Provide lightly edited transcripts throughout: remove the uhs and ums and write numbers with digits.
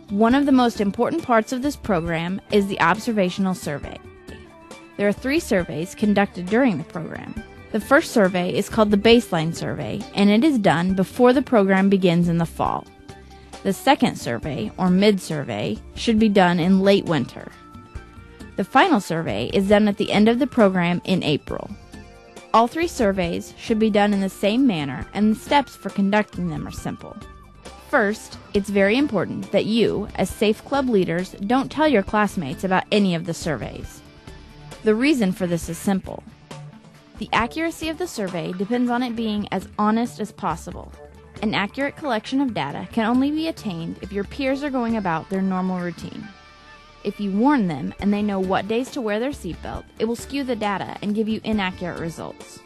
One of the most important parts of this program is the observational survey. There are 3 surveys conducted during the program. The first survey is called the baseline survey, and it is done before the program begins in the fall. The second survey, or mid-survey, should be done in late winter. The final survey is done at the end of the program in April. All 3 surveys should be done in the same manner, and the steps for conducting them are simple. First, it's very important that you, as S.A.F.E Club leaders, don't tell your classmates about any of the surveys. The reason for this is simple. The accuracy of the survey depends on it being as honest as possible. An accurate collection of data can only be attained if your peers are going about their normal routine. If you warn them and they know what days to wear their seatbelt, it will skew the data and give you inaccurate results.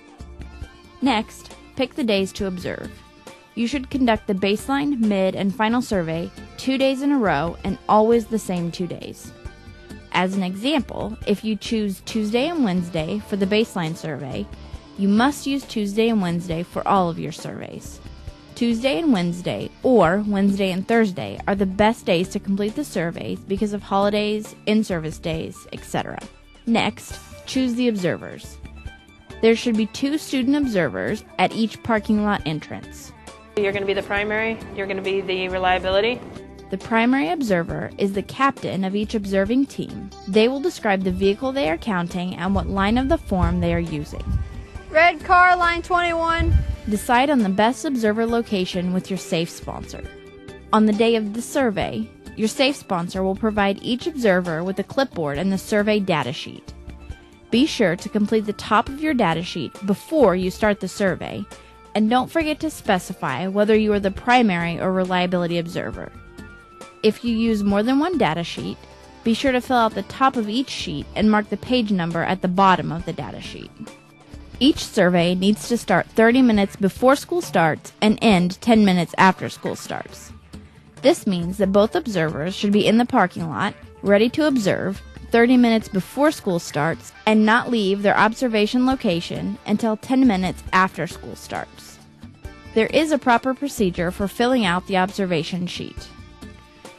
Next, pick the days to observe. You should conduct the baseline, mid, and final survey 2 days in a row and always the same 2 days. As an example, if you choose Tuesday and Wednesday for the baseline survey, you must use Tuesday and Wednesday for all of your surveys. Tuesday and Wednesday, or Wednesday and Thursday, are the best days to complete the surveys because of holidays, in-service days, etc. Next, choose the observers. There should be 2 student observers at each parking lot entrance. You're going to be the primary, you're going to be the reliability. The primary observer is the captain of each observing team. They will describe the vehicle they are counting and what line of the form they are using. Red car, line 21. Decide on the best observer location with your S.A.F.E sponsor. On the day of the survey, your S.A.F.E sponsor will provide each observer with a clipboard and the survey data sheet. Be sure to complete the top of your data sheet before you start the survey, and don't forget to specify whether you are the primary or reliability observer. If you use more than one data sheet, be sure to fill out the top of each sheet and mark the page number at the bottom of the data sheet. Each survey needs to start 30 minutes before school starts and end 10 minutes after school starts. This means that both observers should be in the parking lot, ready to observe, 30 minutes before school starts and not leave their observation location until 10 minutes after school starts. There is a proper procedure for filling out the observation sheet.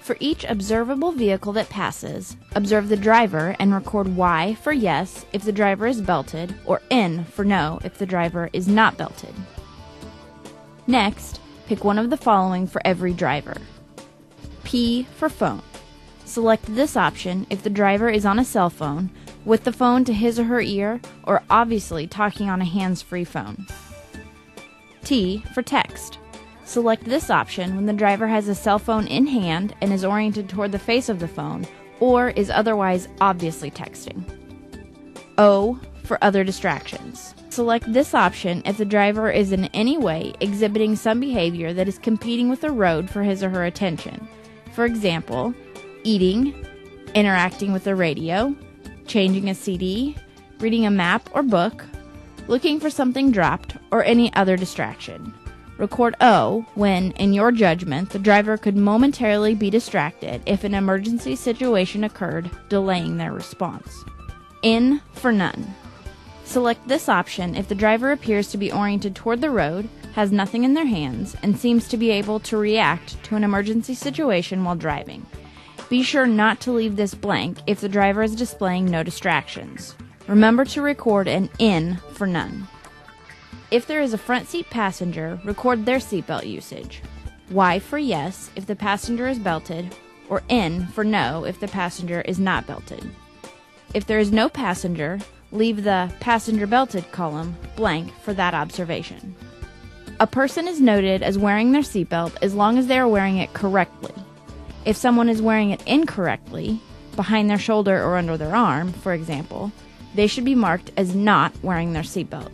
For each observable vehicle that passes, observe the driver and record Y for yes if the driver is belted, or N for no if the driver is not belted. Next, pick one of the following for every driver. P for phone. Select this option if the driver is on a cell phone, with the phone to his or her ear, or obviously talking on a hands-free phone. T for text. Select this option when the driver has a cell phone in hand and is oriented toward the face of the phone, or is otherwise obviously texting. O for other distractions. Select this option if the driver is in any way exhibiting some behavior that is competing with the road for his or her attention. For example, eating, interacting with the radio, changing a CD, reading a map or book, looking for something dropped, or any other distraction. Record O when, in your judgment, the driver could momentarily be distracted if an emergency situation occurred, delaying their response. N for none. Select this option if the driver appears to be oriented toward the road, has nothing in their hands, and seems to be able to react to an emergency situation while driving. Be sure not to leave this blank if the driver is displaying no distractions. Remember to record an N for none. If there is a front seat passenger, record their seatbelt usage. Y for yes if the passenger is belted, or N for no if the passenger is not belted. If there is no passenger, leave the passenger belted column blank for that observation. A person is noted as wearing their seatbelt as long as they are wearing it correctly. If someone is wearing it incorrectly, behind their shoulder or under their arm, for example, they should be marked as not wearing their seatbelt.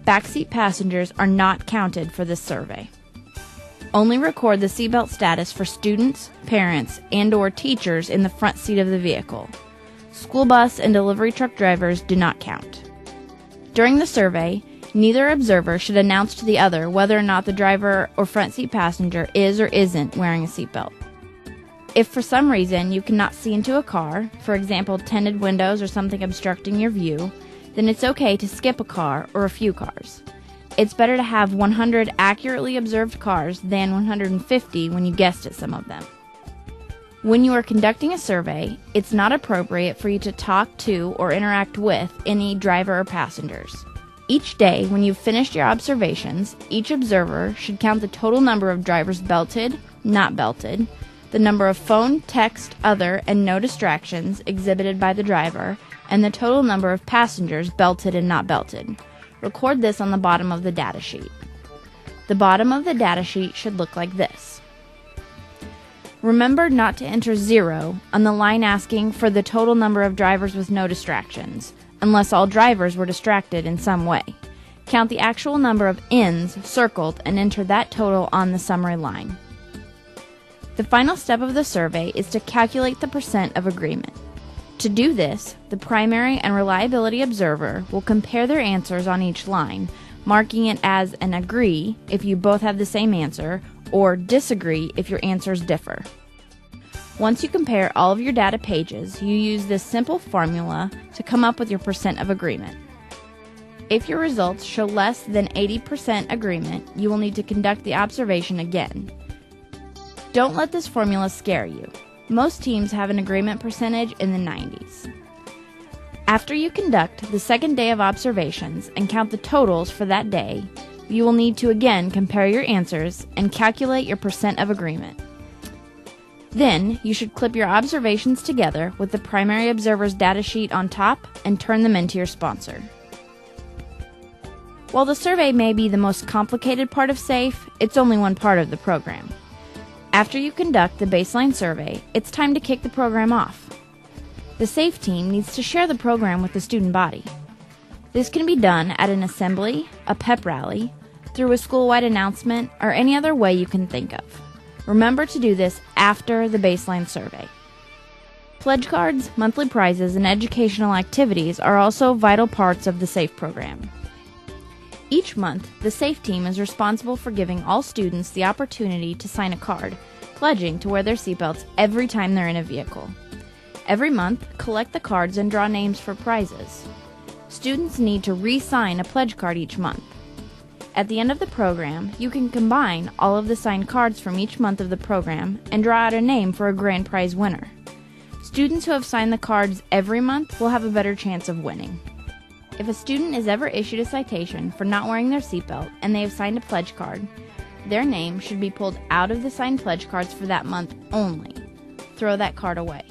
Backseat passengers are not counted for this survey. Only record the seatbelt status for students, parents, and/or teachers in the front seat of the vehicle. School bus and delivery truck drivers do not count. During the survey, neither observer should announce to the other whether or not the driver or front seat passenger is or isn't wearing a seatbelt. If for some reason you cannot see into a car, for example tinted windows or something obstructing your view, then it's okay to skip a car or a few cars. It's better to have 100 accurately observed cars than 150 when you guessed at some of them. When you are conducting a survey, it's not appropriate for you to talk to or interact with any driver or passengers. Each day, when you've finished your observations, each observer should count the total number of drivers belted, not belted, the number of phone, text, other, and no distractions exhibited by the driver, and the total number of passengers belted and not belted. Record this on the bottom of the data sheet. The bottom of the data sheet should look like this. Remember not to enter 0 on the line asking for the total number of drivers with no distractions, unless all drivers were distracted in some way. Count the actual number of ins circled and enter that total on the summary line. The final step of the survey is to calculate the percent of agreement. To do this, the primary and reliability observer will compare their answers on each line, marking it as an agree if you both have the same answer, or disagree if your answers differ. Once you compare all of your data pages, you use this simple formula to come up with your percent of agreement. If your results show less than 80% agreement, you will need to conduct the observation again. Don't let this formula scare you. Most teams have an agreement percentage in the 90s. After you conduct the second day of observations and count the totals for that day, you will need to again compare your answers and calculate your percent of agreement. Then, you should clip your observations together with the primary observer's data sheet on top and turn them into your sponsor. While the survey may be the most complicated part of S.A.F.E, it's only one part of the program. After you conduct the baseline survey, it's time to kick the program off. The S.A.F.E team needs to share the program with the student body. This can be done at an assembly, a pep rally, through a school-wide announcement, or any other way you can think of. Remember to do this after the baseline survey. Pledge cards, monthly prizes, and educational activities are also vital parts of the S.A.F.E program. Each month, the S.A.F.E team is responsible for giving all students the opportunity to sign a card, pledging to wear their seatbelts every time they're in a vehicle. Every month, collect the cards and draw names for prizes. Students need to re-sign a pledge card each month. At the end of the program, you can combine all of the signed cards from each month of the program and draw out a name for a grand prize winner. Students who have signed the cards every month will have a better chance of winning. If a student is ever issued a citation for not wearing their seatbelt and they have signed a pledge card, their name should be pulled out of the signed pledge cards for that month only. Throw that card away.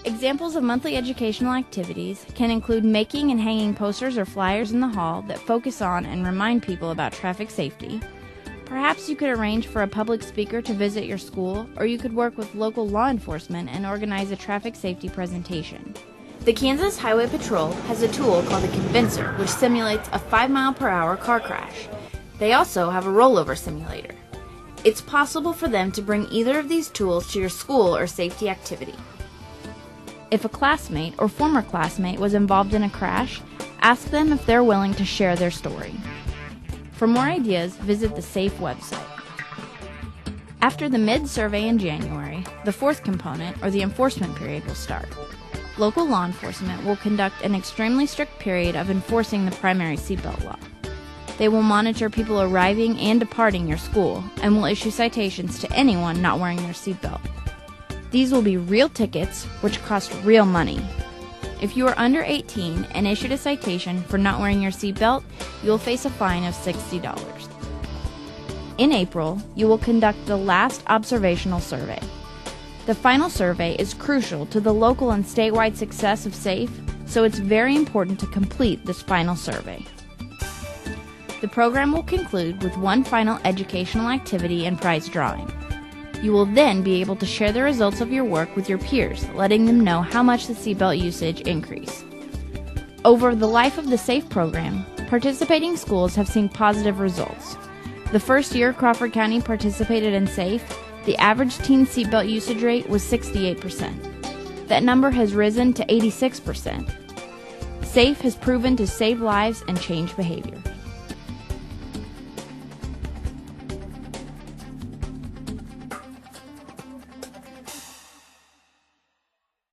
Examples of monthly educational activities can include making and hanging posters or flyers in the hall that focus on and remind people about traffic safety. Perhaps you could arrange for a public speaker to visit your school, or you could work with local law enforcement and organize a traffic safety presentation. The Kansas Highway Patrol has a tool called the Convincer, which simulates a 5-mile-per-hour car crash. They also have a rollover simulator. It's possible for them to bring either of these tools to your school or safety activity. If a classmate or former classmate was involved in a crash, ask them if they're willing to share their story. For more ideas, visit the S.A.F.E website. After the mid-survey in January, the fourth component, or the enforcement period, will start. Local law enforcement will conduct an extremely strict period of enforcing the primary seatbelt law. They will monitor people arriving and departing your school and will issue citations to anyone not wearing their seatbelt. These will be real tickets, which cost real money. If you are under 18 and issued a citation for not wearing your seatbelt, you will face a fine of $60. In April, you will conduct the last observational survey. The final survey is crucial to the local and statewide success of S.A.F.E, so it's very important to complete this final survey. The program will conclude with one final educational activity and prize drawing. You will then be able to share the results of your work with your peers, letting them know how much the seatbelt usage increased. Over the life of the S.A.F.E program, participating schools have seen positive results. The first year Crawford County participated in S.A.F.E, the average teen seatbelt usage rate was 68%. That number has risen to 86%. S.A.F.E has proven to save lives and change behavior.